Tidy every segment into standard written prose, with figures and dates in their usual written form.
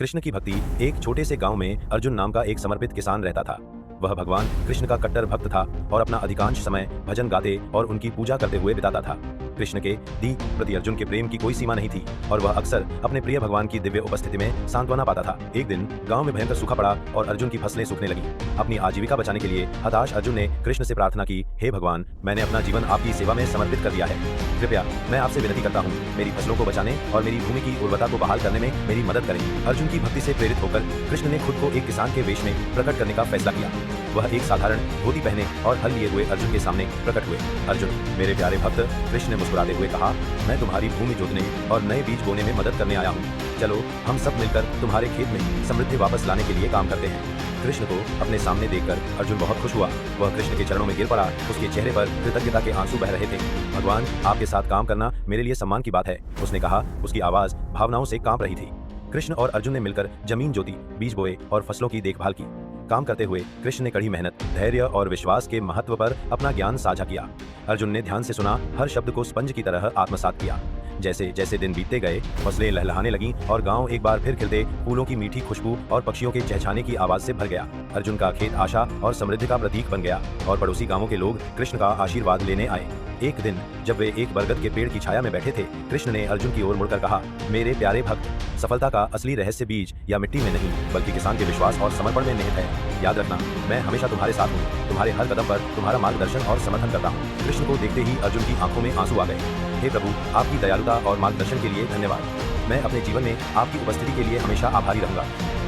कृष्ण की भक्ति। एक छोटे से गांव में अर्जुन नाम का एक समर्पित किसान रहता था। वह भगवान कृष्ण का कट्टर भक्त था और अपना अधिकांश समय भजन गाते और उनकी पूजा करते हुए बिताता था। कृष्ण के प्रति अर्जुन के प्रेम की कोई सीमा नहीं थी और वह अक्सर अपने प्रिय भगवान की दिव्य उपस्थिति में सांत्वना पाता था। एक दिन गांव में भयंकर सूखा पड़ा और अर्जुन की फसलें सूखने लगी। अपनी आजीविका बचाने के लिए हताश अर्जुन ने कृष्ण से प्रार्थना की, हे भगवान, मैंने अपना जीवन आपकी सेवा में समर्पित कर दिया है। कृपया मैं आपसे विनती करता हूँ, मेरी फसलों को बचाने और मेरी भूमि की उर्वरता को बहाल करने में मेरी मदद करें। अर्जुन की भक्ति से प्रेरित होकर कृष्ण ने खुद को एक किसान के वेश में प्रकट करने का फैसला किया। वह एक साधारण धोती पहने और हल लिए हुए अर्जुन के सामने प्रकट हुए। अर्जुन, मेरे प्यारे भक्त, कृष्ण ने मुस्कुराते हुए कहा, मैं तुम्हारी भूमि जोतने और नए बीज बोने में मदद करने आया हूँ। चलो हम सब मिलकर तुम्हारे खेत में समृद्धि वापस लाने के लिए काम करते हैं। कृष्ण को अपने सामने देखकर अर्जुन बहुत खुश हुआ। वह कृष्ण के चरणों में गिर पड़ा। उसके चेहरे पर कृतज्ञता के आंसू बह रहे थे। भगवान, आपके साथ काम करना मेरे लिए सम्मान की बात है, उसने कहा। उसकी आवाज भावनाओं से कांप रही थी। कृष्ण और अर्जुन ने मिलकर जमीन जोती, बीज बोए और फसलों की देखभाल की। काम करते हुए कृष्ण ने कड़ी मेहनत, धैर्य और विश्वास के महत्व पर अपना ज्ञान साझा किया। अर्जुन ने ध्यान से सुना, हर शब्द को स्पंज की तरह आत्मसात किया। जैसे जैसे दिन बीतते गए, फसलें लहलहाने लगीं और गांव एक बार फिर खिलते, फूलों की मीठी खुशबू और पक्षियों के चहचहाने की आवाज से भर गया। अर्जुन का खेत आशा और समृद्धि का प्रतीक बन गया और पड़ोसी गांवों के लोग कृष्ण का आशीर्वाद लेने आए। एक दिन जब वे एक बरगद के पेड़ की छाया में बैठे थे, कृष्ण ने अर्जुन की ओर मुड़कर कहा, मेरे प्यारे भक्त, सफलता का असली रहस्य बीज या मिट्टी में नहीं, बल्कि किसान के विश्वास और समर्पण में निहित है। याद रखना, मैं हमेशा तुम्हारे साथ हूँ, तुम्हारे हर कदम पर तुम्हारा मार्गदर्शन और समर्थन करता हूँ। कृष्ण को देखते ही अर्जुन की आंखों में आंसू आ गए। हे प्रभु, आपकी दयालुता और मार्गदर्शन के लिए धन्यवाद। मैं अपने जीवन में आपकी उपस्थिति के लिए हमेशा आभारी रहूंगा।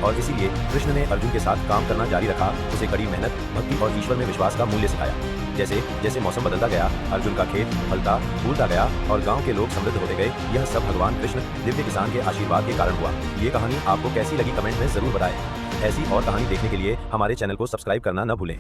और इसीलिए कृष्ण ने अर्जुन के साथ काम करना जारी रखा। उसे कड़ी मेहनत, भक्ति और ईश्वर में विश्वास का मूल्य सिखाया। जैसे जैसे मौसम बदलता गया, अर्जुन का खेत फलता फूलता गया और गांव के लोग समृद्ध होते गए। यह सब भगवान कृष्ण दिव्य किसान के आशीर्वाद के कारण हुआ। ये कहानी आपको कैसी लगी, कमेंट में जरूर बताएं। ऐसी और कहानी देखने के लिए हमारे चैनल को सब्सक्राइब करना न भूलें।